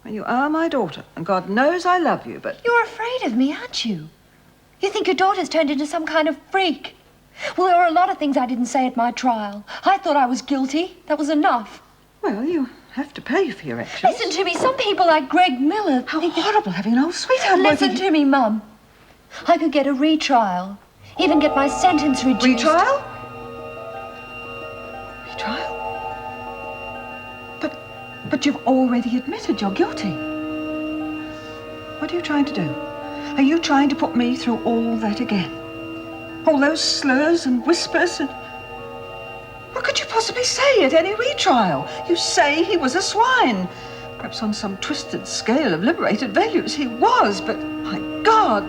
Well, you are my daughter, and God knows I love you, but... You're afraid of me, aren't you? You think your daughter's turned into some kind of freak. Well, there were a lot of things I didn't say at my trial. I thought I was guilty. That was enough. Well, you have to pay for your actions. Listen to me. Some people like Greg Miller... How horrible having an old sweetheart. Listen to me, Mum. I could get a retrial. Even get my sentence reduced. Retrial? Retrial? But you've already admitted you're guilty. What are you trying to do? Are you trying to put me through all that again? All those slurs and whispers and... What could you possibly say at any retrial? You say he was a swine. Perhaps on some twisted scale of liberated values he was, but my God,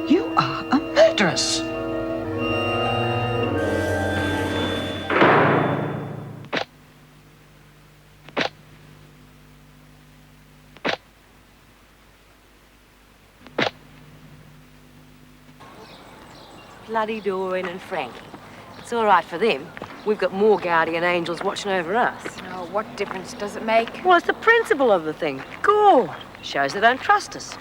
you are a murderess. Bloody Doreen and Frankie. It's all right for them. We've got more guardian angels watching over us. Oh, what difference does it make? Well, it's the principle of the thing. God, shows they don't trust us.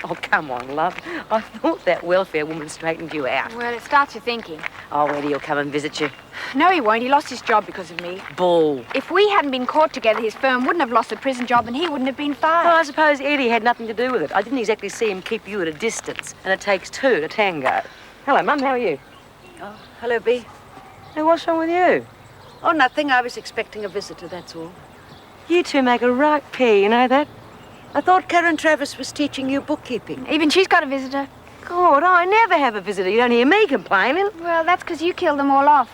Oh, come on, love. I thought that welfare woman straightened you out. Well, it starts you thinking. Oh, Eddie will come and visit you. No, he won't. He lost his job because of me. Bull. If we hadn't been caught together, his firm wouldn't have lost the prison job and he wouldn't have been fired. Well, I suppose Eddie had nothing to do with it. I didn't exactly see him keep you at a distance, and it takes two to tango. Hello, Mum. How are you? Oh, hello, Bea. Hey, what's wrong with you? Oh, nothing. I was expecting a visitor, that's all. You two make a right pair, you know that? I thought Karen Travis was teaching you bookkeeping. Even she's got a visitor. God, I never have a visitor. You don't hear me complaining. Well, that's because you killed them all off.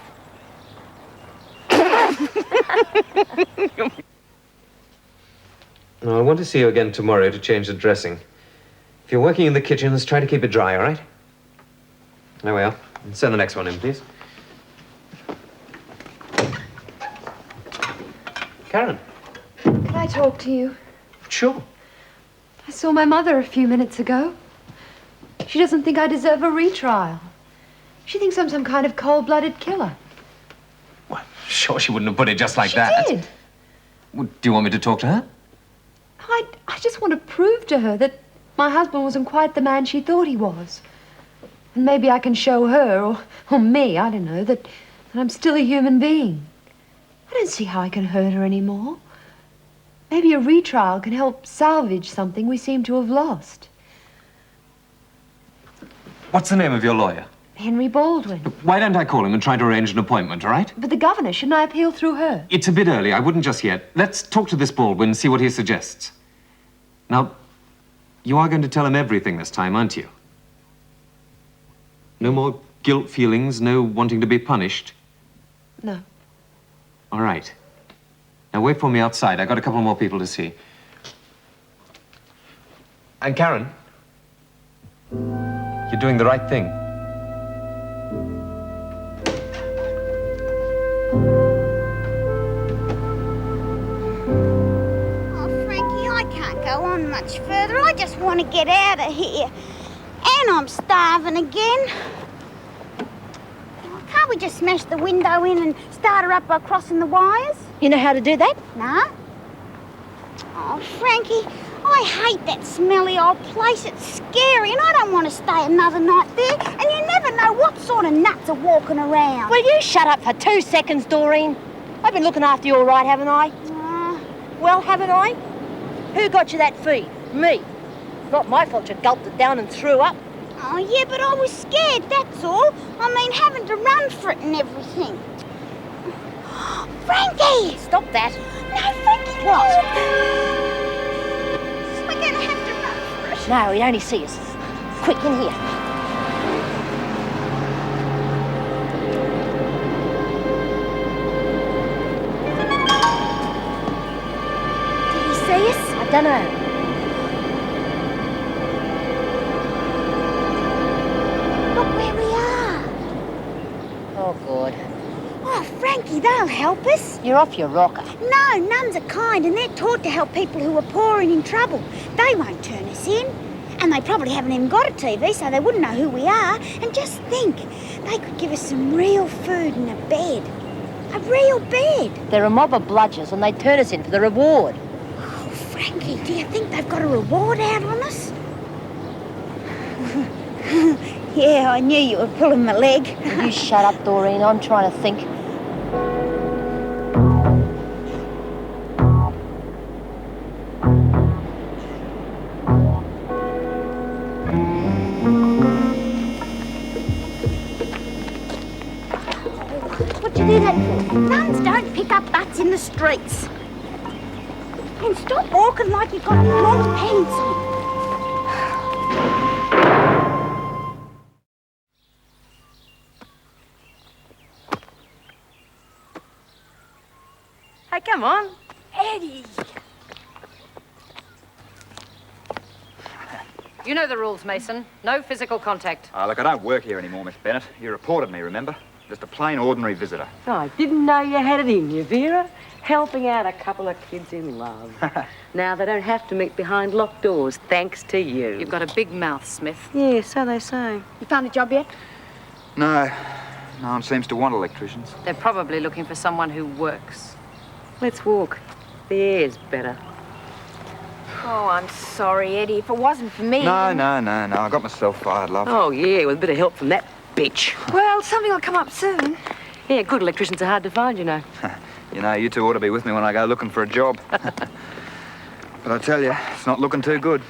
No, I want to see you again tomorrow to change the dressing. If you're working in the kitchen, let's try to keep it dry, all right? There we are. Send the next one in, please. Karen. Can I talk to you? Sure. I saw my mother a few minutes ago. She doesn't think I deserve a retrial. She thinks I'm some kind of cold-blooded killer. Well, sure, she wouldn't have put it just like She that. did. Well, do you want me to talk to her? I just want to prove to her that my husband wasn't quite the man she thought he was. And maybe I can show her, or me, I don't know, that I'm still a human being. I don't see how I can hurt her anymore. Maybe a retrial can help salvage something we seem to have lost. What's the name of your lawyer? Henry Baldwin. Why don't I call him and try to arrange an appointment, all right? But the governor, shouldn't I appeal through her? It's a bit early. I wouldn't just yet. Let's talk to this Baldwin and see what he suggests. Now, you are going to tell him everything this time, aren't you? No more guilt feelings, no wanting to be punished? No. All right. Now, wait for me outside. I got a couple more people to see. And Karen, you're doing the right thing. Oh, Frankie, I can't go on much further. I just want to get out of here. And I'm starving again. Can't we just smash the window in and start her up by crossing the wires? You know how to do that? No? Oh, Frankie, I hate that smelly old place. It's scary and I don't want to stay another night there. And you never know what sort of nuts are walking around. Will you shut up for 2 seconds, Doreen? I've been looking after you all right, haven't I? Well, haven't I? Who got you that feed? Me. Not my fault you gulped it down and threw up. Oh, yeah, but I was scared, that's all. I mean, having to run for it and everything. Frankie! Stop that. No, Frankie, What? no. We're going to have to run for it. No, he'd only see us. Quick, in here. Did he see us? I don't know. Look where we are. Oh, God. Oh, Frankie, they'll help us. You're off your rocker. No, nuns are kind and they're taught to help people who are poor and in trouble. They won't turn us in. And they probably haven't even got a TV, so they wouldn't know who we are. And just think, they could give us some real food and a bed. A real bed? They're a mob of bludgers and they turn us in for the reward. Oh, Frankie, do you think they've got a reward out on us? Yeah, I knew you were pulling my leg. Will you shut up, Doreen? I'm trying to think. What'd you do that for? Nuns don't pick up butts in the streets. And stop walking like you've got long pants on. Hey, come on. Eddie! You know the rules, Mason. No physical contact. Look, I don't work here anymore, Miss Bennett. You reported me, remember? Just a plain, ordinary visitor. Oh, I didn't know you had it in you, Vera. Helping out a couple of kids in love. Now they don't have to meet behind locked doors, thanks to you. You've got a big mouth, Smith. Yeah, so they say. You found a job yet? No. No one seems to want electricians. They're probably looking for someone who works. Let's walk. The air's better. Oh, I'm sorry, Eddie. If it wasn't for me... No. I got myself fired, love. Oh, yeah, with a bit of help from that bitch. Well, something will come up soon. Yeah, good electricians are hard to find, you know. You know, you two ought to be with me when I go looking for a job. But I tell you, it's not looking too good.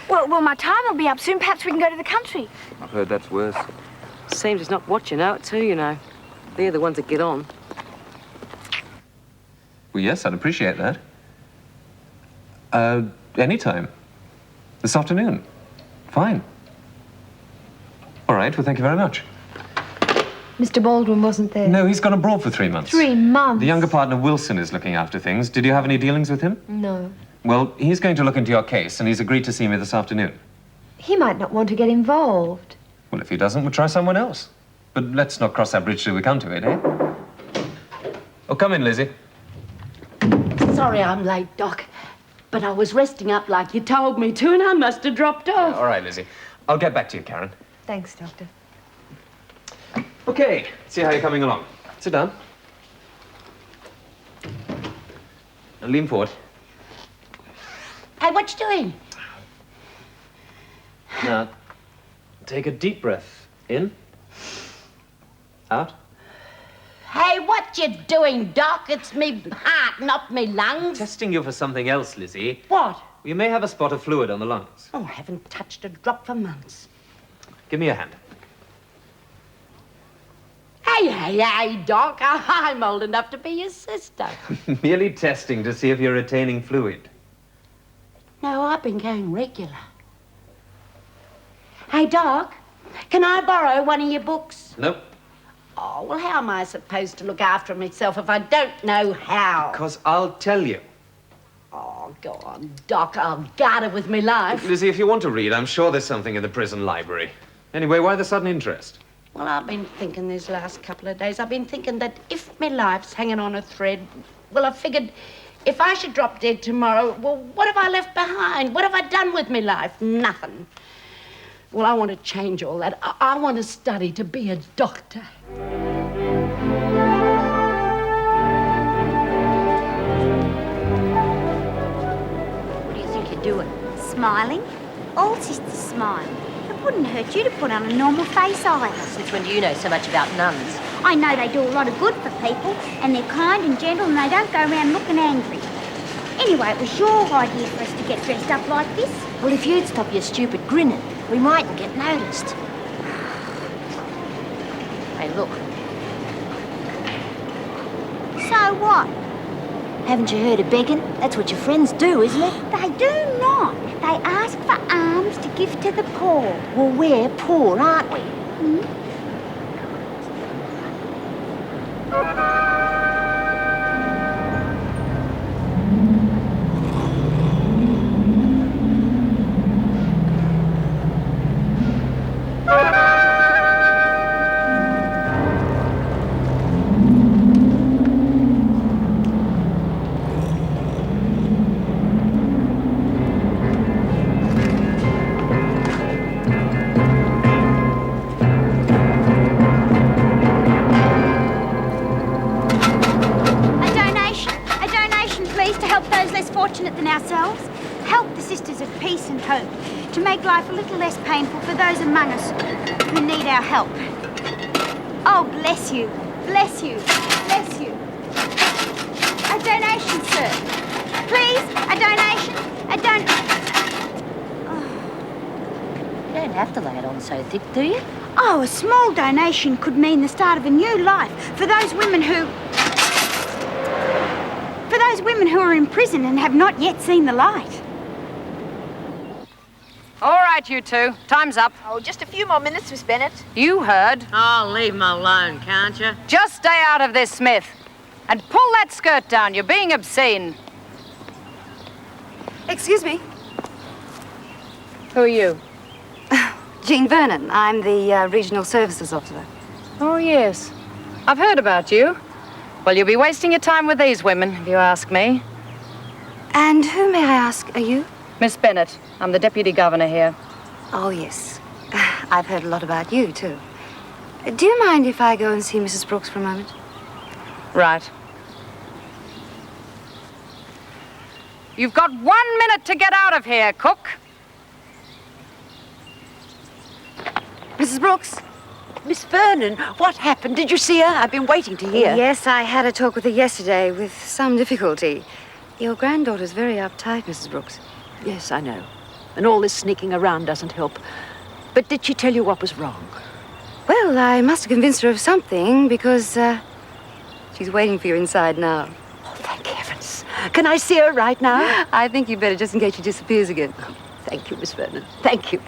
Well, my time will be up soon. Perhaps we can go to the country. I've heard that's worse. Seems it's not what you know it too, you know. They're the ones that get on. Well, yes, I'd appreciate that. Anytime. This afternoon. Fine. All right, well, thank you very much. Mr. Baldwin wasn't there. No, he's gone abroad for 3 months. 3 months? The younger partner, Wilson, is looking after things. Did you have any dealings with him? No. Well, he's going to look into your case, and he's agreed to see me this afternoon. He might not want to get involved. Well, if he doesn't, we'll try someone else. But let's not cross that bridge till we come to it, eh? Oh, come in, Lizzie. Sorry I'm late, Doc. But I was resting up like you told me to, and I must have dropped off. All right, Lizzie. I'll get back to you, Karen. Thanks, Doctor. Okay, see how you're coming along. Sit down. And lean forward. Hey, what you doing? Now, take a deep breath. In. Out. Hey, what you doing, Doc? It's me heart, not me lungs. Testing you for something else, Lizzie. What? You may have a spot of fluid on the lungs. Oh, I haven't touched a drop for months. Give me your hand. Hey, Doc. I'm old enough to be your sister. Merely testing to see if you're retaining fluid. No, I've been going regular. Hey, Doc, can I borrow one of your books? Nope. Oh, well, how am I supposed to look after myself if I don't know how? Because I'll tell you. Oh, go on, Doc. I'll guard it with my life. Lizzie, if you want to read, I'm sure there's something in the prison library. Anyway, why the sudden interest? Well, I've been thinking these last couple of days, I've been thinking that if my life's hanging on a thread, well, I figured if I should drop dead tomorrow, well, what have I left behind? What have I done with my life? Nothing. Well, I want to change all that. I want to study to be a doctor. What do you think you're doing? Smiling. All sisters smile. It wouldn't hurt you to put on a normal face eyeliner. Since when do you know so much about nuns? I know they do a lot of good for people, and they're kind and gentle, and they don't go around looking angry. Anyway, it was your idea for us to get dressed up like this. Well, if you'd stop your stupid grinning, we mightn't get noticed. Hey, look. So what? Haven't you heard of begging? That's what your friends do, isn't it? They do not. They ask for alms to give to the poor. Well, we're poor, aren't we? ways to help those less fortunate than ourselves. Help the Sisters of Peace and Hope to make life a little less painful for those among us who need our help. Oh, bless you, bless you, bless you. A donation, sir. Please, a donation, a You don't have to lay it on so thick, do you? Oh, a small donation could mean the start of a new life for those women who... For those women who are in prison and have not yet seen the light. All right, you two. Time's up. Oh, just a few more minutes, Miss Bennett. You heard. Oh, leave him alone, can't you? Just stay out of this, Smith. And pull that skirt down. You're being obscene. Excuse me. Who are you? Jean Vernon. I'm the Regional Services Officer. Oh, yes. I've heard about you. Well, you'll be wasting your time with these women, if you ask me. And who, may I ask, are you? Miss Bennett. I'm the Deputy Governor here. Oh, yes. I've heard a lot about you, too. Do you mind if I go and see Mrs. Brooks for a moment? Right. You've got 1 minute to get out of here, Cook. Mrs. Brooks? Miss Vernon, what happened? Did you see her? I've been waiting to hear. Yes, I had a talk with her yesterday with some difficulty. Your granddaughter's very uptight, Mrs. Brooks. Yes, I know. And all this sneaking around doesn't help. But did she tell you what was wrong? Well, I must have convinced her of something because she's waiting for you inside now. Oh, thank heavens. Can I see her right now? I think you'd better, just in case she disappears again. Oh, thank you, Miss Vernon. Thank you.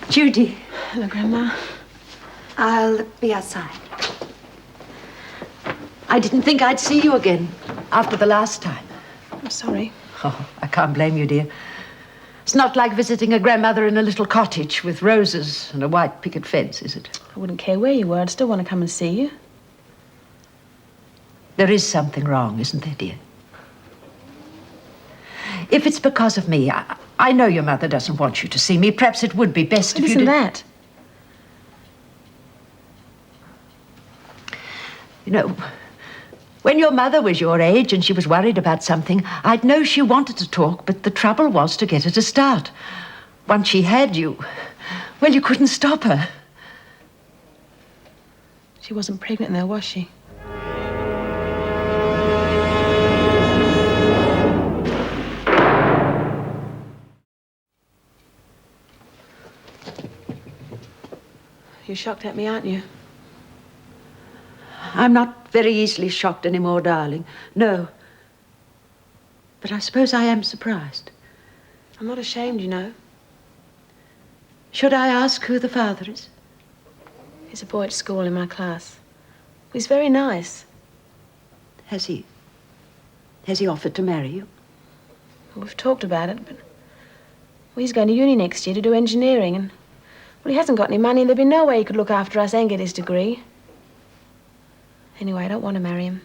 Judy. Hello, Grandma. I'll be outside. I didn't think I'd see you again after the last time. I'm sorry. Oh, I can't blame you, dear. It's not like visiting a grandmother in a little cottage with roses and a white picket fence, is it? I wouldn't care where you were. I'd still want to come and see you. There is something wrong, isn't there, dear? If it's because of me, I know your mother doesn't want you to see me. Perhaps it would be best if you did. Isn't that? You know, when your mother was your age and she was worried about something, I'd know she wanted to talk, but the trouble was to get her to start. Once she had you, well, you couldn't stop her. She wasn't pregnant though, was she? You're shocked at me, aren't you? I'm not very easily shocked anymore, darling. No. But I suppose I am surprised. I'm not ashamed, you know. Should I ask who the father is? He's a boy at school in my class. He's very nice. Has he offered to marry you? Well, we've talked about it, but he's going to uni next year to do engineering, and well, he hasn't got any money, and there'd be no way he could look after us and get his degree. Anyway, I don't want to marry him.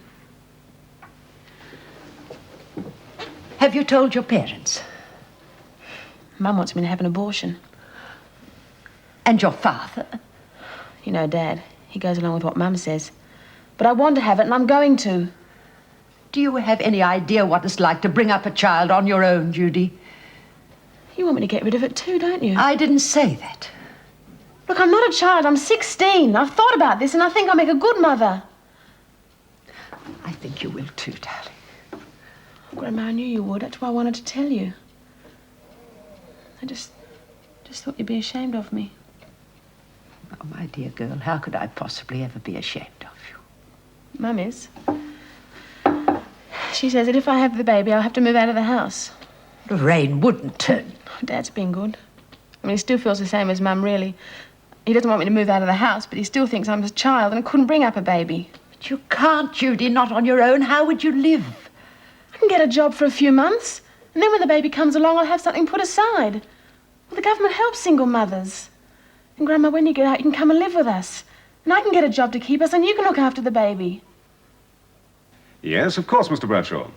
Have you told your parents? Mum wants me to have an abortion. And your father? You know, Dad, he goes along with what Mum says. But I want to have it, and I'm going to. Do you have any idea what it's like to bring up a child on your own, Judy? You want me to get rid of it too, don't you? I didn't say that. Look, I'm not a child. I'm 16. I've thought about this, and I think I'll make a good mother. I think you will too, darling. Grandma, I knew you would. That's why I wanted to tell you. I just thought you'd be ashamed of me. Oh, my dear girl, how could I possibly ever be ashamed of you? Mum is. She says that if I have the baby, I'll have to move out of the house. Lorraine wouldn't turn. Dad's been good. I mean, he still feels the same as Mum, really. He doesn't want me to move out of the house, but he still thinks I'm a child and I couldn't bring up a baby. But you can't, Judy, not on your own. How would you live? I can get a job for a few months, and then when the baby comes along, I'll have something put aside. Well, the government helps single mothers. And, Grandma, when you get out, you can come and live with us. And I can get a job to keep us, and you can look after the baby. Yes, of course, Mr. Bradshaw.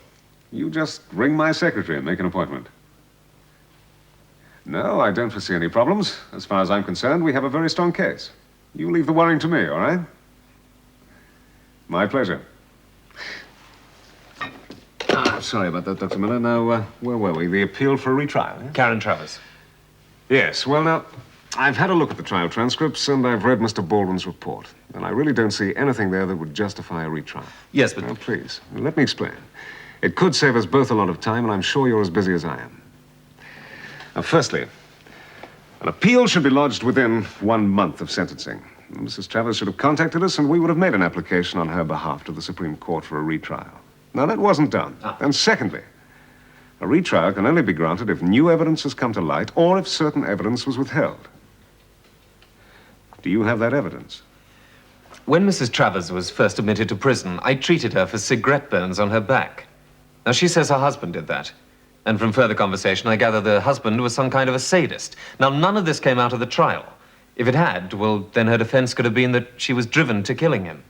You just ring my secretary and make an appointment. No, I don't foresee any problems. As far as I'm concerned, we have a very strong case. You leave the worrying to me, all right? My pleasure. Sorry about that, Dr. Miller. Now, where were we? The appeal for a retrial, eh? Karen Travers. Yes, well, now, I've had a look at the trial transcripts, and I've read Mr. Baldwin's report. And I really don't see anything there that would justify a retrial. Yes, but... Now, please, let me explain. It could save us both a lot of time, and I'm sure you're as busy as I am. Now, firstly, an appeal should be lodged within 1 month of sentencing. Mrs. Travers should have contacted us, and we would have made an application on her behalf to the Supreme Court for a retrial. Now, that wasn't done. And secondly, a retrial can only be granted if new evidence has come to light or if certain evidence was withheld. Do you have that evidence? When Mrs. Travers was first admitted to prison, I treated her for cigarette burns on her back. Now, she says her husband did that. And from further conversation, I gather the husband was some kind of a sadist. Now, none of this came out of the trial. If it had, well, then her defense could have been that she was driven to killing him.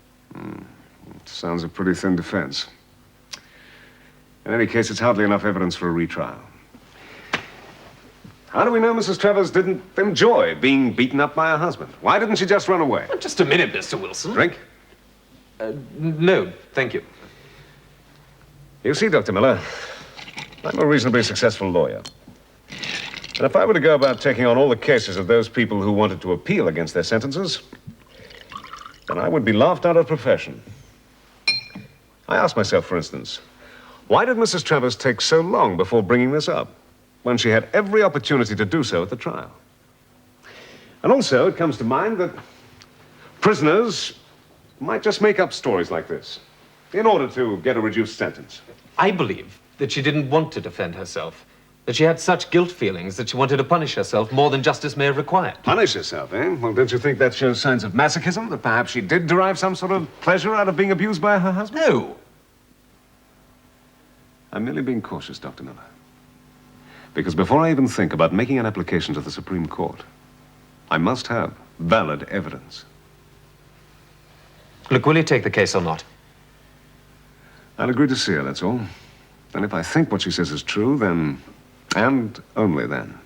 Sounds a pretty thin defense. In any case, it's hardly enough evidence for a retrial. How do we know Mrs. Travers didn't enjoy being beaten up by her husband? Why didn't she just run away? Well, just a minute, Mr. Wilson. Drink? No, thank you. You see, Dr. Miller, I'm a reasonably successful lawyer. And if I were to go about taking on all the cases of those people who wanted to appeal against their sentences, then I would be laughed out of the profession. I ask myself, for instance, why did Mrs. Travers take so long before bringing this up, when she had every opportunity to do so at the trial? And also, it comes to mind that prisoners might just make up stories like this in order to get a reduced sentence. I believe that she didn't want to defend herself, that she had such guilt feelings that she wanted to punish herself more than justice may have required. Punish herself, eh? Well, don't you think that shows signs of masochism, that perhaps she did derive some sort of pleasure out of being abused by her husband? No. I'm merely being cautious, Dr. Miller. Because before I even think about making an application to the Supreme Court, I must have valid evidence. Look, will you take the case or not? I'll agree to see her, that's all. And if I think what she says is true, then, and only then,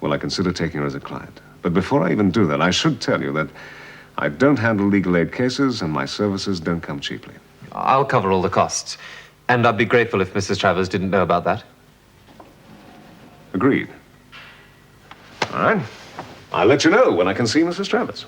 will I consider taking her as a client. But before I even do that, I should tell you that I don't handle legal aid cases and my services don't come cheaply. I'll cover all the costs. And I'd be grateful if Mrs. Travers didn't know about that. Agreed. All right. I'll let you know when I can see Mrs. Travers.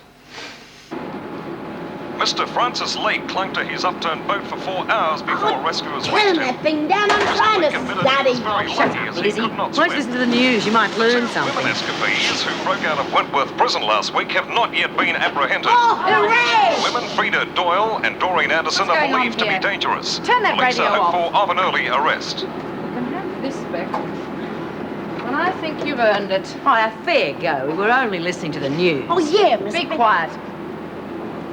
Mr. Francis Lake clung to his upturned boat for 4 hours before rescuers Turn reached that him. thing down, I'm trying to study. Shut up, Lizzie. Let's listen to the news. You might learn something. Women escapees who broke out of Wentworth Prison last week have not yet been apprehended. Oh, hooray! Women Frida Doyle and Doreen Anderson What's are going on believed to be here? dangerous. Turn that Police radio are off. hopeful of an early arrest. You can have this back. And I think you've earned it. Oh, a fair go. We were only listening to the news. Oh, yeah, Miss Be quiet.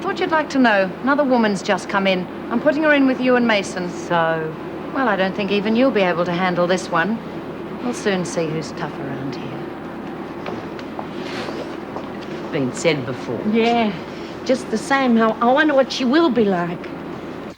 Thought you'd like to know. Another woman's just come in. I'm putting her in with you and Mason. So? Well, I don't think even you'll be able to handle this one. We'll soon see who's tough around here. Been said before. Yeah, just the same. How I wonder what she will be like.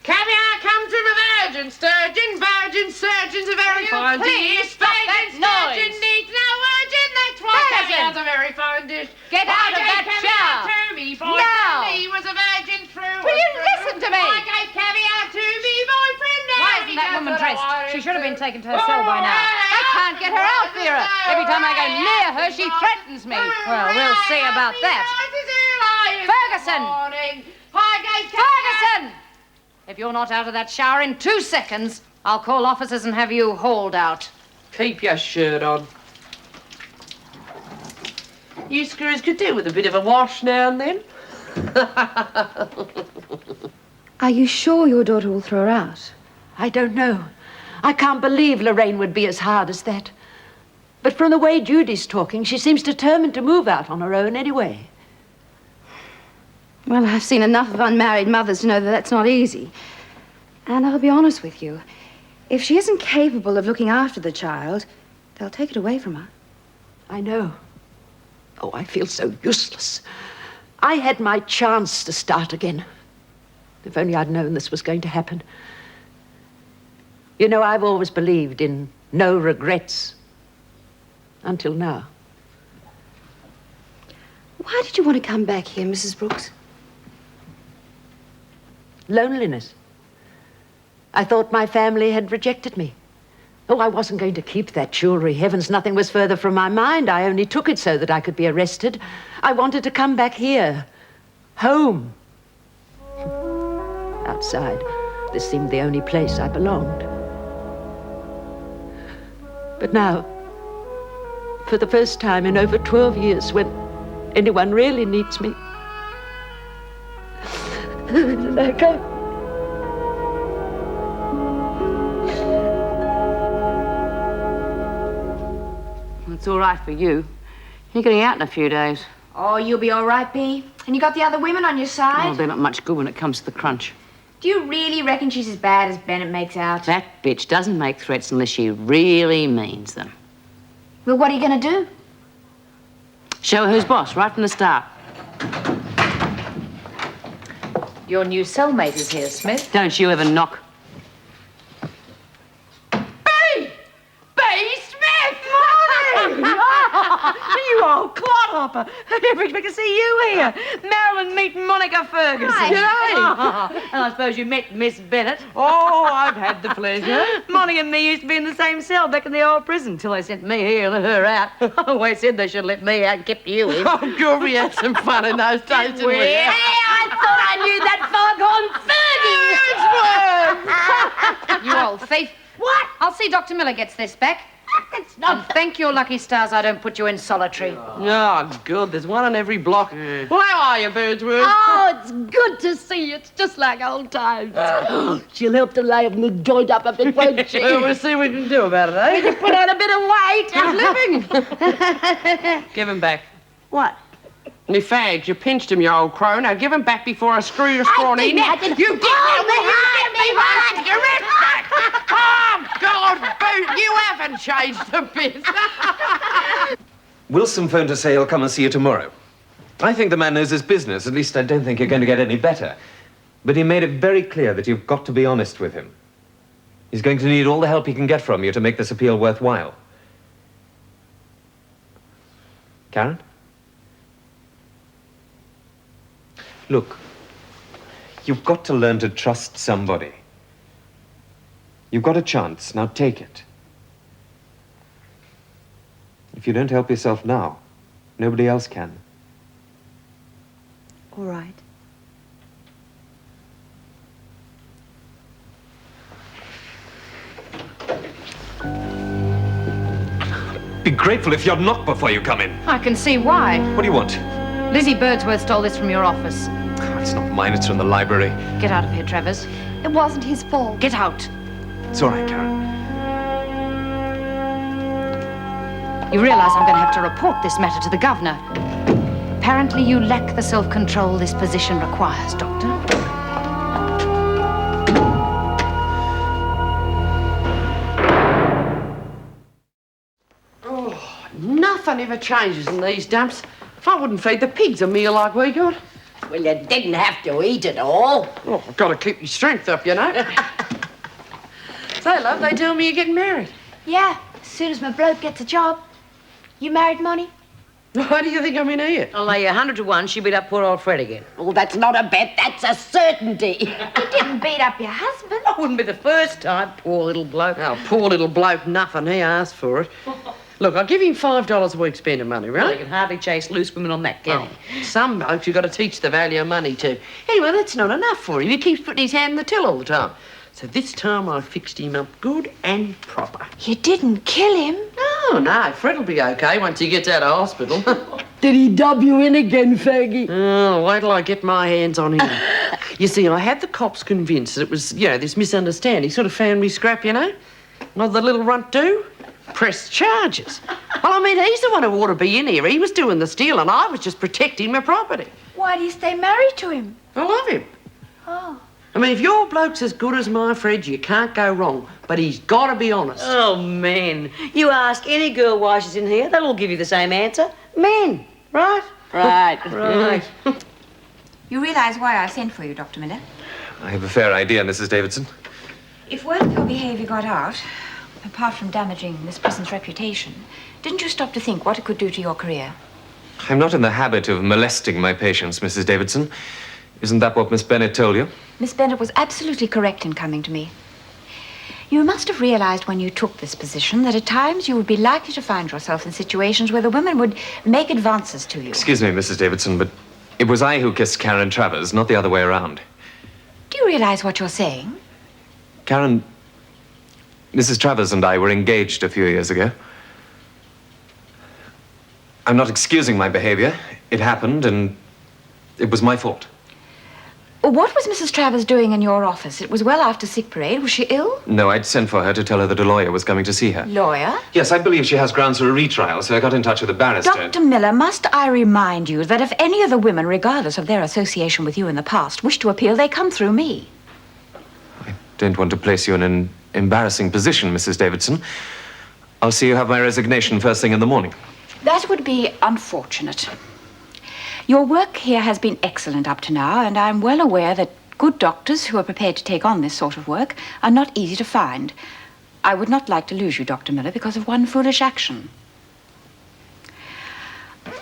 Caviar comes from a virgin sturgeon. Virgin sturgeons are very fine please dish. stop that Virgin sturgeon noise. needs no virgin. That's why Ferguson. caviar's a very fine dish. Get out of that caviar chair. to me. Now. Boyfriend he was a virgin through. Will you and through. listen to me? I gave caviar to me boyfriend. Now Why he isn't that does woman what I dressed? want She him should have been to. taken to her cell by now. I can't get her out, Vera. Every time I go near her, she threatens me. Well, we'll see about that. Ferguson! Ferguson! If you're not out of that shower in 2 seconds, I'll call officers and have you hauled out. Keep your shirt on. You screws could do with a bit of a wash now and then. Are you sure your daughter will throw her out? I don't know. I can't believe Lorraine would be as hard as that. But from the way Judy's talking, she seems determined to move out on her own anyway. Well, I've seen enough of unmarried mothers to know that that's not easy. And I'll be honest with you. If she isn't capable of looking after the child, they'll take it away from her. I know. Oh, I feel so useless. I had my chance to start again. If only I'd known this was going to happen. You know, I've always believed in no regrets. Until now. Why did you want to come back here, Mrs. Brooks? Loneliness. I thought my family had rejected me. Oh, I wasn't going to keep that jewelry. Heavens, nothing was further from my mind. I only took it so that I could be arrested. I wanted to come back here. Home. Outside, this seemed the only place I belonged. But now, for the first time in over 12 years, when anyone really needs me, I go. It's all right for you. You're getting out in a few days. Oh, you'll be all right, Bea. And you got the other women on your side. Oh, they're not much good when it comes to the crunch. Do you really reckon she's as bad as Bennett makes out? That bitch doesn't make threats unless she really means them. Well, what are you going to do? Show her who's boss right from the start. Your new cellmate is here, Smith. Don't you ever knock. You old clodhopper. I never expect to see you here. Marilyn meet Monica Ferguson. Hi. And I suppose you met Miss Bennett. Oh, I've had the pleasure. Monica and me used to be in the same cell back in the old prison till they sent me here and let her out. I always said they should let me out and kept you in. Oh, good, we had some fun in those days, didn't we? Hey, I thought I knew that foghorn Fergie. You old thief. What? I'll see Dr. Miller gets this back. That's not... And thank your lucky stars I don't put you in solitary. Oh, good. There's one on every block. Well, how are you, Birdsworth? Oh, it's good to see you. It's just like old times. She'll help to liven the joint up a bit, won't she? Well, we'll see what we can do about it, eh? You put on a bit of weight. Living. Give him back. What? Me fags, you pinched him, you old crow. Now give him back before I screw your scrawny neck. You did Oh, Your wrist back. Oh, God, Boot, you haven't changed a bit. Wilson phoned to say he'll come and see you tomorrow. I think the man knows his business. At least I don't think you're going to get any better. But he made it very clear that you've got to be honest with him. He's going to need all the help he can get from you to make this appeal worthwhile. Karen? Look, you've got to learn to trust somebody. You've got a chance. Now take it. If you don't help yourself now, nobody else can. All right. Be grateful if you're knocked before you come in. I can see why. What do you want? Lizzie Birdsworth stole this from your office. It's not mine, it's from the library. Get out of here, Travers. It wasn't his fault. Get out. It's all right, Karen. You realize I'm going to have to report this matter to the governor. Apparently you lack the self-control this position requires, Doctor. Oh, nothing ever changes in these dumps. If I wouldn't feed the pigs a meal like we got. Well, you didn't have to eat it all. Oh, I've got to keep your strength up, you know. So, love, they tell me you're getting married. Yeah, as soon as my bloke gets a job. You married, Monty? Why do you think I'm in here? I'll lay you 100 to 1 she'll beat up poor old Fred again. Oh, that's not a bet, that's a certainty. You didn't beat up your husband. That wouldn't be the first time, poor little bloke. Oh, poor little bloke, nothing. He asked for it. Look, I'll give him $5 a week spending money, Well, right? you can hardly chase loose women on that, can he? Some blokes you've got to teach the value of money to. Anyway, that's not enough for him. He keeps putting his hand in the till all the time. So this time I fixed him up good and proper. You didn't kill him? No, Fred'll be okay once he gets out of hospital. Did he dub you in again, faggy? Oh, wait till I get my hands on him. You see, I had the cops convinced that it was, this misunderstanding. He sort of found me scrap, What did the little runt do? Press charges. Well, I mean, he's the one who ought to be in here. He was doing the stealing. I was just protecting my property. Why do you stay married to him? I love him. Oh. I mean, if your bloke's as good as my Fred, you can't go wrong. But he's got to be honest. Oh, men. You ask any girl why she's in here, they'll all give you the same answer. Men, right? Right. Right. You realise why I sent for you, Dr. Miller? I have a fair idea, Mrs. Davidson. If word of your behaviour got out, apart from damaging this prison's reputation, Didn't you stop to think what it could do to your career? I'm not in the habit of molesting my patients, Mrs. Davidson. Isn't that what Miss Bennett told you? Miss Bennett was absolutely correct in coming to me. You must have realized when you took this position that at times you would be likely to find yourself in situations where the women would make advances to you. Excuse me, Mrs. Davidson, but it was I who kissed Karen Travers, not the other way around. Do you realize what you're saying? Karen, Mrs. Travers and I were engaged a few years ago. I'm not excusing my behavior. It happened, and it was my fault. What was Mrs. Travers doing in your office? It was well after sick parade. Was she ill? No, I'd sent for her to tell her that a lawyer was coming to see her. Lawyer? Yes, I believe she has grounds for a retrial, so I got in touch with a barrister. Dr. Miller, must I remind you that if any of the women, regardless of their association with you in the past, wish to appeal, they come through me. I don't want to place you in an embarrassing position, Mrs. Davidson. I'll see you have my resignation first thing in the morning. That would be unfortunate. Your work here has been excellent up to now, and I'm well aware that good doctors who are prepared to take on this sort of work are not easy to find. I would not like to lose you, Dr. Miller, because of one foolish action.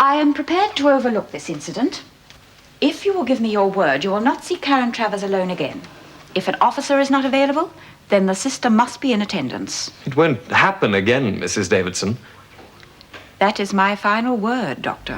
I am prepared to overlook this incident. If you will give me your word, you will not see Karen Travers alone again. If an officer is not available, then the sister must be in attendance. It won't happen again, Mrs. Davidson. That is my final word, Doctor.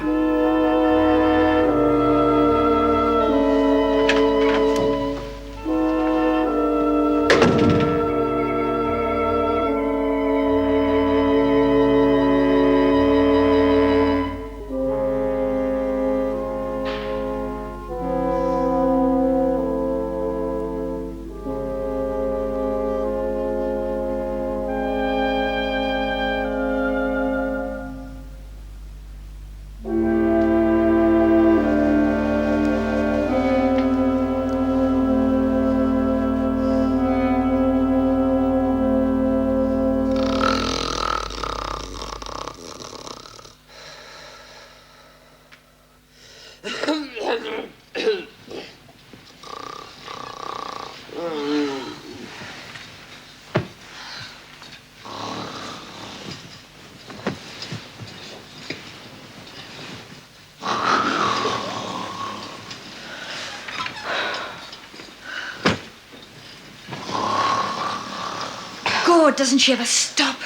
God, doesn't she ever stop?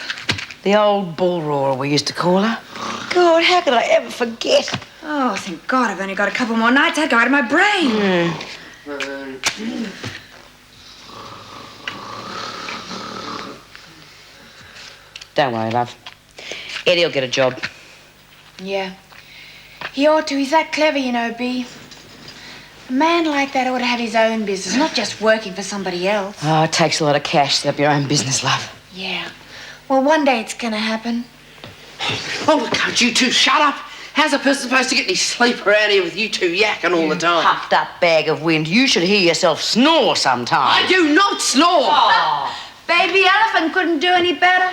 The old bull roarer, we used to call her. God, how could I ever forget? Oh, thank God I've only got a couple more nights. I'd go out of my brain. Don't worry, love. Eddie'll get a job. Yeah. He ought to. He's that clever, you know, Bea. A man like that ought to have his own business, not just working for somebody else. Oh, it takes a lot of cash to set up your own business, love. Yeah. Well, one day it's gonna happen. Oh, can't you two shut up? How's a person supposed to get any sleep around here with you two yakking all the time? Puffed up bag of wind. You should hear yourself snore sometime. I do not snore. Oh. Baby elephant couldn't do any better.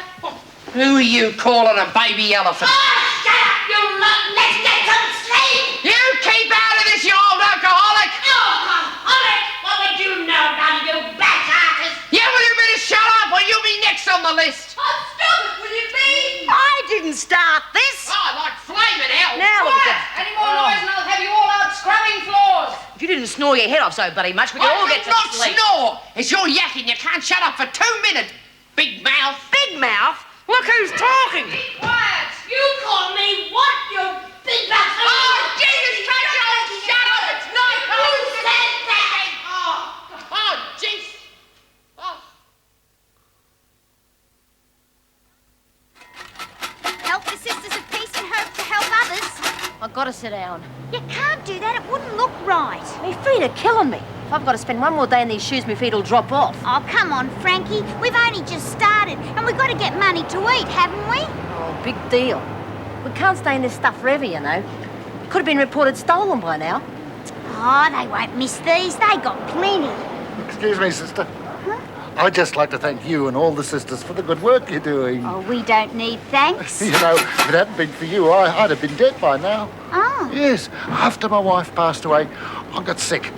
Who are you calling a baby elephant? Oh, shut up, you lot. Let's get some sleep. You keep out of this, you old alcoholic. Alcoholic? What would you know about you back artist? Yeah, will you better shut up or you'll be next on the list. Oh, stop it, will you be? I didn't start this. Oh, like flaming hell. Now look at Any more noise and I'll have you all out scrubbing floors. If you didn't snore your head off so bloody much, we'd all get to not sleep. snore. It's your yakking. You can't shut up for 2 minutes. Big mouth. Big mouth? Look who's talking. Be quiet. You call me what, you big bastard? Oh, Jesus Christ, you all shut up. It's not Who said that? Oh, jeez. Help the Sisters of Peace and Hope to help others. I've got to sit down. You can't do that. It wouldn't look right. My feet are killing me. If I've got to spend one more day in these shoes, my feet will drop off. Oh, come on, Frankie. We've only just started, and we've got to get money to eat, haven't we? Oh, big deal. We can't stay in this stuff forever, you know. Could have been reported stolen by now. Oh, they won't miss these. They got plenty. Excuse me, sister. I'd just like to thank you and all the sisters for the good work you're doing. Oh, we don't need thanks. You know, if it hadn't been for you, I'd have been dead by now. Oh. Yes, after my wife passed away, I got sick.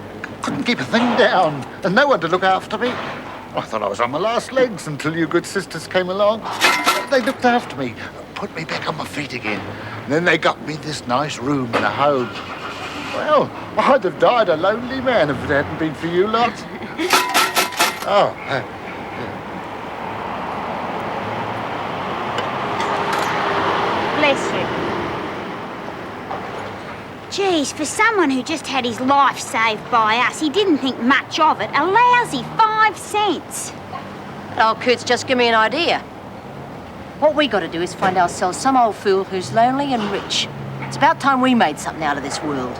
Couldn't keep a thing down, and no one to look after me. I thought I was on my last legs until you good sisters came along. They looked after me, put put me back on my feet again. And then they got me this nice room and a home. Well, I'd have died a lonely man if it hadn't been for you lot. Oh, Bless you. Geez, for someone who just had his life saved by us, he didn't think much of it. A lousy 5 cents. Oh, Kurt's just give me an idea. What we got to do is find ourselves some old fool who's lonely and rich. It's about time we made something out of this world.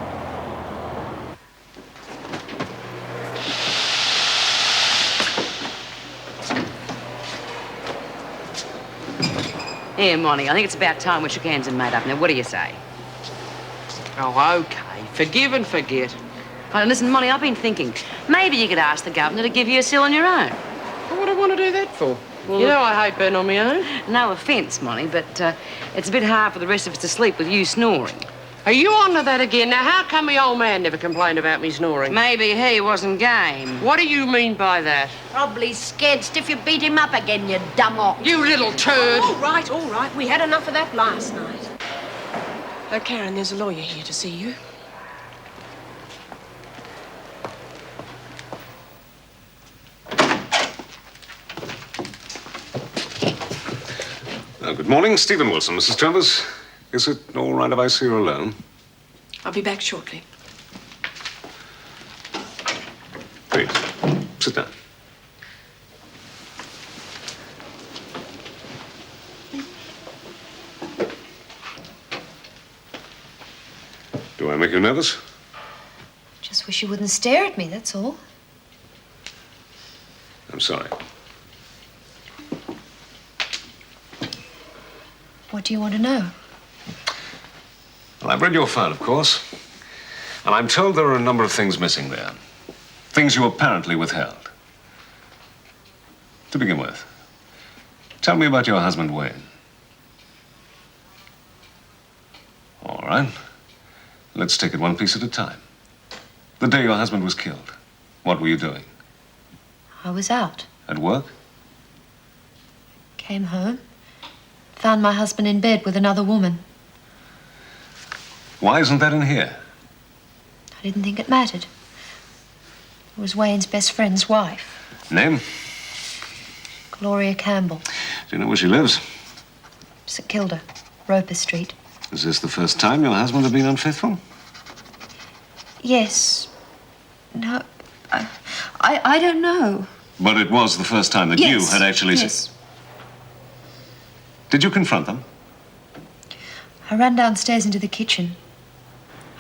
Here, Monty, I think it's about time we shook hands and made up. Now, what do you say? Oh, okay. Forgive and forget. Oh, listen, Monty, I've been thinking, maybe you could ask the governor to give you a cell on your own. What would I want to do that for? Well, you know I hate being on my own. No offence, Monty, but it's a bit hard for the rest of us to sleep with you snoring. Are you on to that again? Now, how come the old man never complained about me snoring? Maybe he wasn't game. What do you mean by that? Probably scared stiff you beat him up again, you dumb ox. You little turd. All right. We had enough of that last night. Oh, Karen, there's a lawyer here to see you. Good morning, Stephen Wilson, Mrs. Travers. Is it all right if I see you alone? I'll be back shortly. Please, sit down. Do I make you nervous? Just wish you wouldn't stare at me, that's all. I'm sorry. What do you want to know? Well, I've read your file, of course. And I'm told there are a number of things missing there. Things you apparently withheld. To begin with, tell me about your husband, Wayne. All right. Let's take it one piece at a time. The day your husband was killed, what were you doing? I was out. At work? Came home. Found my husband in bed with another woman. Why isn't that in here? I didn't think it mattered. It was Wayne's best friend's wife, Name? Gloria Campbell. Do you know where she lives? St Kilda, Roper Street. Is this the first time your husband has been unfaithful? Yes. No. I don't know. But it was the first time that Yes. you had actually... Yes. Did you confront them? I ran downstairs into the kitchen.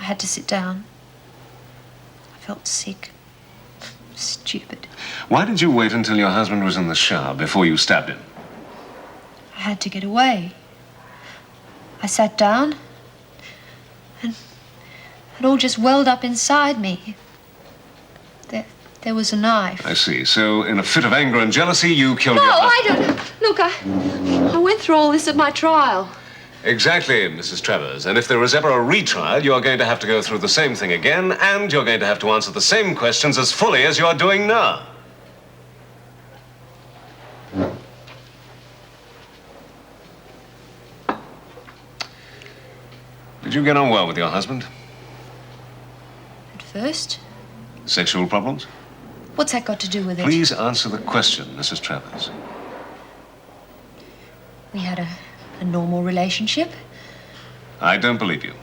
I had to sit down. I felt sick. Stupid. Why did you wait until your husband was in the shower before you stabbed him? I had to get away. I sat down, and it all just welled up inside me. There was a knife. I see. So, in a fit of anger and jealousy, you killed your No, husband. I don't. Look, I went through all this at my trial. Exactly, Mrs. Travers. And if there is ever a retrial, you're going to have to go through the same thing again, and you're going to have to answer the same questions as fully as you're doing now. Did you get on well with your husband? At first. Sexual problems? What's that got to do with it? Please answer the question, Mrs. Travers. We had a normal relationship. I don't believe you.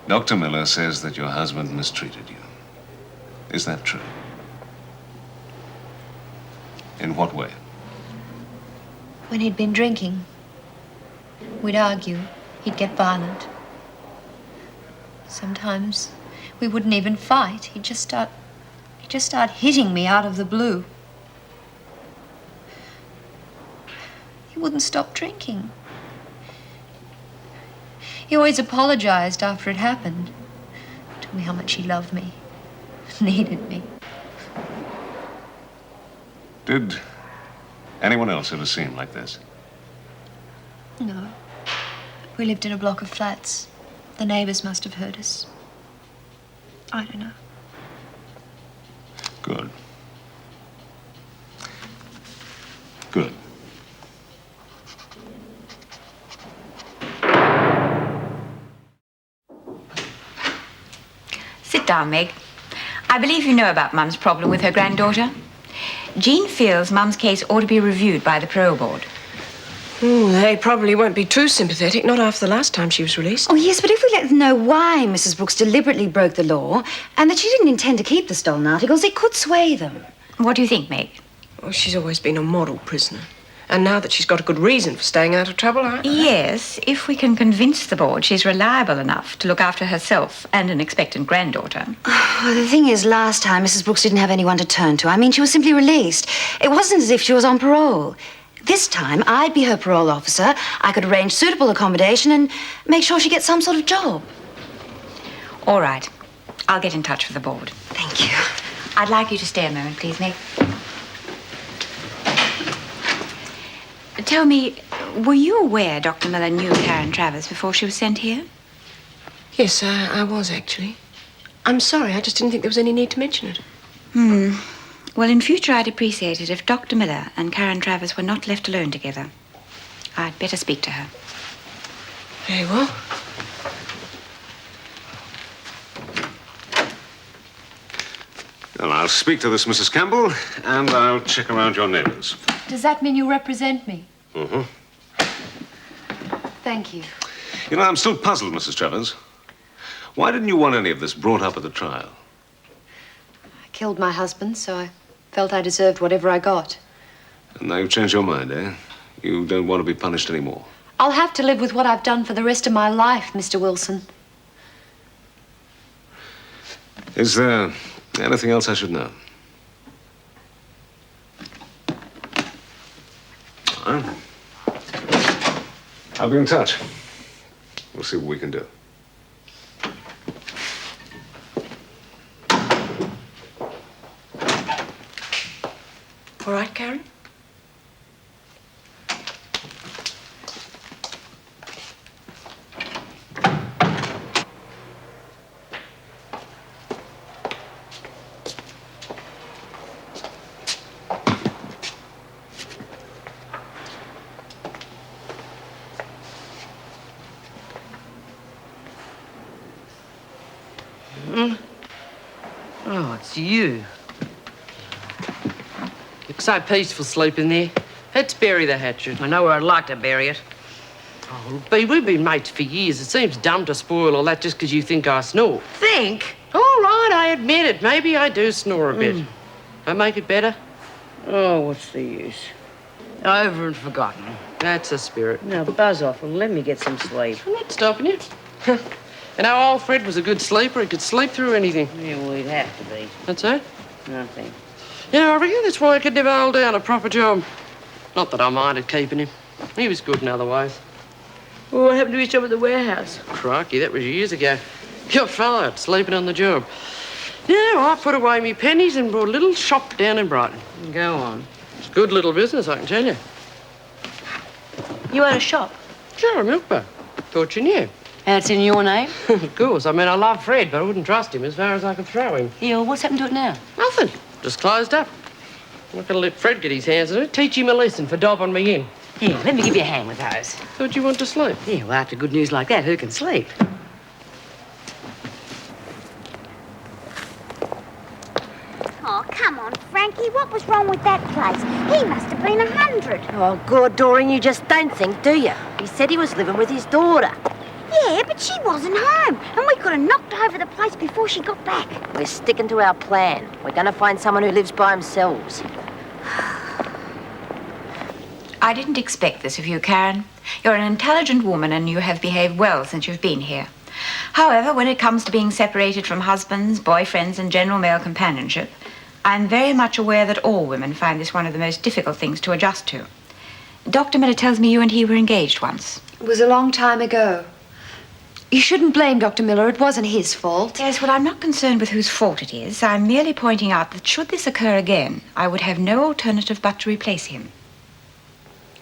Dr. Miller says that your husband mistreated you. Is that true? In what way? When he'd been drinking, we'd argue. He'd get violent. Sometimes we wouldn't even fight. He'd just start hitting me out of the blue. He wouldn't stop drinking. He always apologized after it happened. Told me how much he loved me, needed me. Did anyone else ever see him like this? No. We lived in a block of flats. The neighbors must have heard us. I don't know. Good. Good. Sit down, Meg. I believe you know about Mum's problem with her granddaughter. Jean feels Mum's case ought to be reviewed by the parole board. Oh, they probably won't be too sympathetic, not after the last time she was released. Oh, yes, but if we let them know why Mrs. Brooks deliberately broke the law and that she didn't intend to keep the stolen articles, it could sway them. What do you think, Meg? Oh, she's always been a model prisoner. And now that she's got a good reason for staying out of trouble, Yes, if we can convince the board she's reliable enough to look after herself and an expectant granddaughter. Well, the thing is, last time Mrs. Brooks didn't have anyone to turn to. I mean, she was simply released. It wasn't as if she was on parole. This time, I'd be her parole officer. I could arrange suitable accommodation and make sure she gets some sort of job. All right. I'll get in touch with the board. Thank you. I'd like you to stay a moment, please, Meg. Tell me, were you aware Dr. Miller knew Karen Travers before she was sent here? Yes, I was, actually. I'm sorry, I just didn't think there was any need to mention it. Well, in future, I'd appreciate it if Dr. Miller and Karen Travers were not left alone together. I'd better speak to her. Very well. Well, I'll speak to this Mrs. Campbell, and I'll check around your neighbours. Does that mean you represent me? Mm-hmm. Thank you. You know, I'm still puzzled, Mrs. Travers. Why didn't you want any of this brought up at the trial? I killed my husband, so I felt I deserved whatever I got. And now you've changed your mind, eh? You don't want to be punished anymore. I'll have to live with what I've done for the rest of my life, Mr. Wilson. Is there anything else I should know? All right. I'll be in touch. We'll see what we can do. All right, Karen? Oh, it's you. Looks so peaceful sleeping there. Let's bury the hatchet. I know where I'd like to bury it. Oh, B, we've been mates for years. It seems dumb to spoil all that just because you think I snore. Think? All right, I admit it. Maybe I do snore a bit. I make it better? Oh, what's the use? Over and forgotten. That's a spirit. Now, buzz off and let me get some sleep. I'm not stopping you. You know, old Fred was a good sleeper. He could sleep through anything. Yeah, well, he'd have to be. That's it? Nothing. Yeah, I reckon that's why I could never hold down a proper job. Not that I minded keeping him. He was good in other ways. Well, what happened to his job at the warehouse? Crikey, that was years ago. Got fired, sleeping on the job. Yeah, I put away me pennies and brought a little shop down in Brighton. Go on. It's good little business, I can tell you. You had a shop? Sure, a milk bar. Thought you knew. And it's in your name? Of course. I mean, I love Fred, but I wouldn't trust him as far as I could throw him. Yeah, well, what's happened to it now? Nothing. Just closed up. I'm not going to let Fred get his hands on it. Teach him a lesson for dobbing me in. Here, let me give you a hand with those. Thought you want to sleep. Yeah, well, after good news like that, who can sleep? Oh, come on, Frankie. What was wrong with that place? He must have been 100. Oh, God, Doreen, you just don't think, do you? He said he was living with his daughter. Yeah, but she wasn't home, and we could have knocked over the place before she got back. We're sticking to our plan. We're going to find someone who lives by themselves. I didn't expect this of you, Karen. You're an intelligent woman and you have behaved well since you've been here. However, when it comes to being separated from husbands, boyfriends, and general male companionship, I'm very much aware that all women find this one of the most difficult things to adjust to. Dr. Miller tells me you and he were engaged once. It was a long time ago. You shouldn't blame Dr. Miller. It wasn't his fault. Yes, well, I'm not concerned with whose fault it is. I'm merely pointing out that should this occur again, I would have no alternative but to replace him.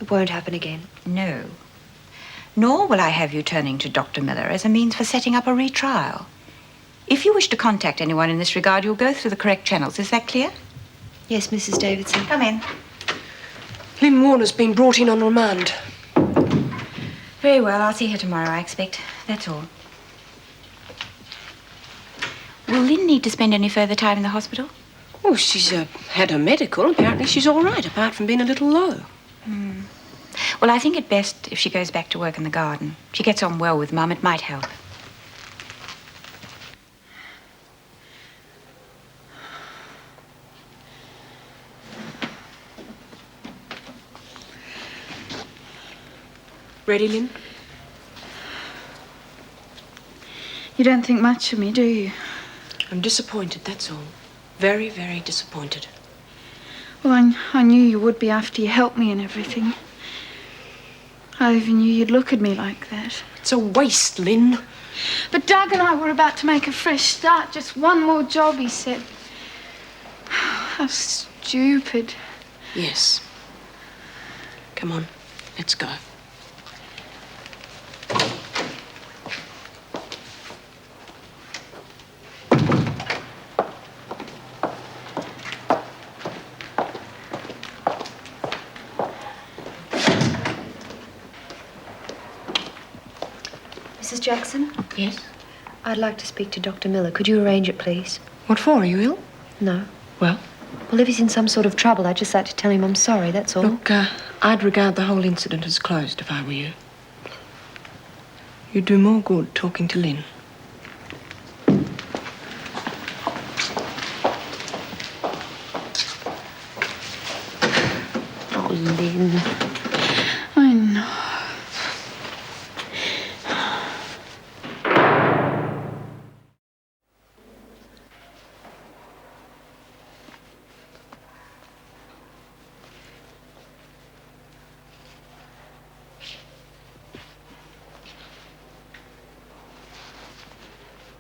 It won't happen again. No. Nor will I have you turning to Dr. Miller as a means for setting up a retrial. If you wish to contact anyone in this regard, you'll go through the correct channels. Is that clear? Yes, Mrs. Davidson. Come in. Lynn Warner's been brought in on remand. Very well. I'll see her tomorrow, I expect. That's all. Will Lynn need to spend any further time in the hospital? Oh, she's had her medical. Apparently she's all right, apart from being a little low. Well, I think it best if she goes back to work in the garden. She gets on well with Mum. It might help. Ready, Lynn? You don't think much of me, do you? I'm disappointed, that's all. Very, very disappointed. Well, I knew you would be after you helped me and everything. I even knew you'd look at me like that. It's a waste, Lynn. But Doug and I were about to make a fresh start. Just one more job, he said. How stupid. Yes. Come on, let's go. Mrs. Jackson? Yes? I'd like to speak to Dr. Miller. Could you arrange it, please? What for? Are you ill? No. Well? Well, if he's in some sort of trouble, I'd just like to tell him I'm sorry, that's all. Look, I'd regard the whole incident as closed if I were you. You'd do more good talking to Lynn. Oh, Lynn. I know.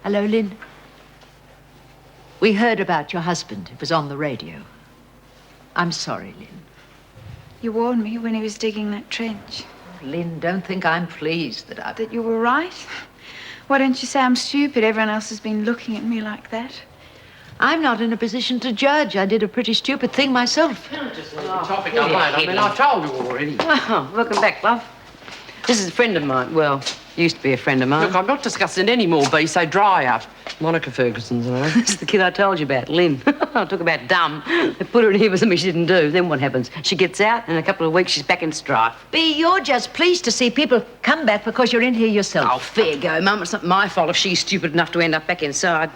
Hello, Lynn. We heard about your husband. It was on the radio. I'm sorry, Lynn. You warned me when he was digging that trench. Lynn, don't think I'm pleased that That you were right? Why don't you say I'm stupid? Everyone else has been looking at me like that. I'm not in a position to judge. I did a pretty stupid thing myself. Topic I made. I mean, I told you already. Oh, welcome back, love. This is a friend of mine. Well, used to be a friend of mine. Look, I'm not discussing any more, be so dry up. Monica Ferguson's, you know. This is the kid I told you about, Lynn. Talk about dumb. They put her in here for something she didn't do. Then what happens? She gets out, and in a couple of weeks she's back in strife. Bea, you're just pleased to see people come back because you're in here yourself. Oh, fair go, Mum. It's not my fault if she's stupid enough to end up back inside.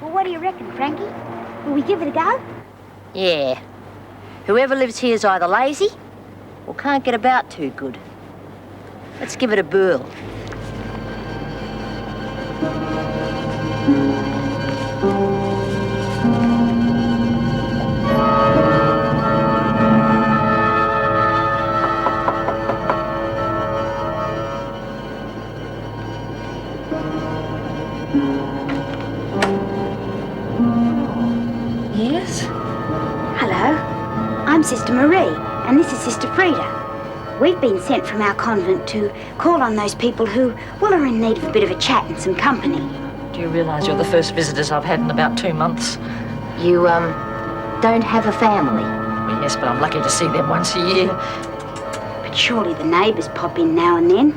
Well, what do you reckon, Frankie? Will we give it a go? Yeah. Whoever lives here's either lazy or can't get about too good. Let's give it a whirl. Yes? Hello. I'm Sister Marie, and this is Sister Frida. We've been sent from our convent to call on those people who, well, are in need of a bit of a chat and some company. Do you realise you're the first visitors I've had in about 2 months? You, don't have a family? Well, yes, but I'm lucky to see them once a year. But surely the neighbours pop in now and then.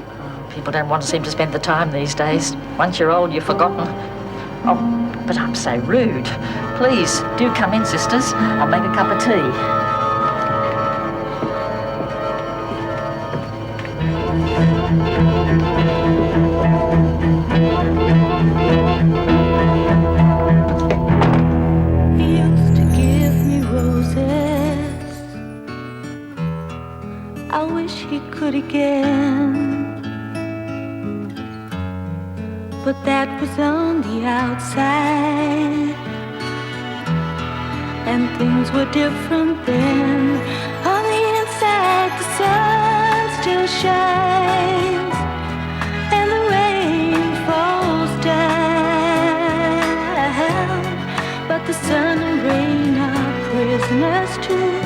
People don't want to seem to spend the time these days. Once you're old, you're forgotten. Oh, but I'm so rude. Please, do come in, sisters. I'll make a cup of tea. Again, but that was on the outside, and things were different then. On the inside, the sun still shines, and the rain falls down, but the sun and rain are prisoners too.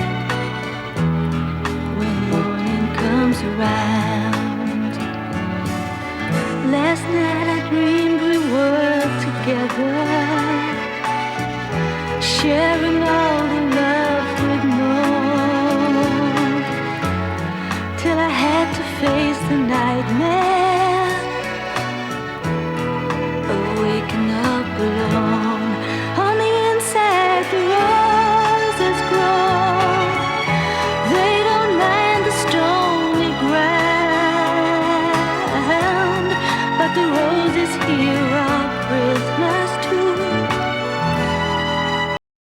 Around. Last night I dreamed we were together, sharing all the love we'd known, till I had to face the nightmare.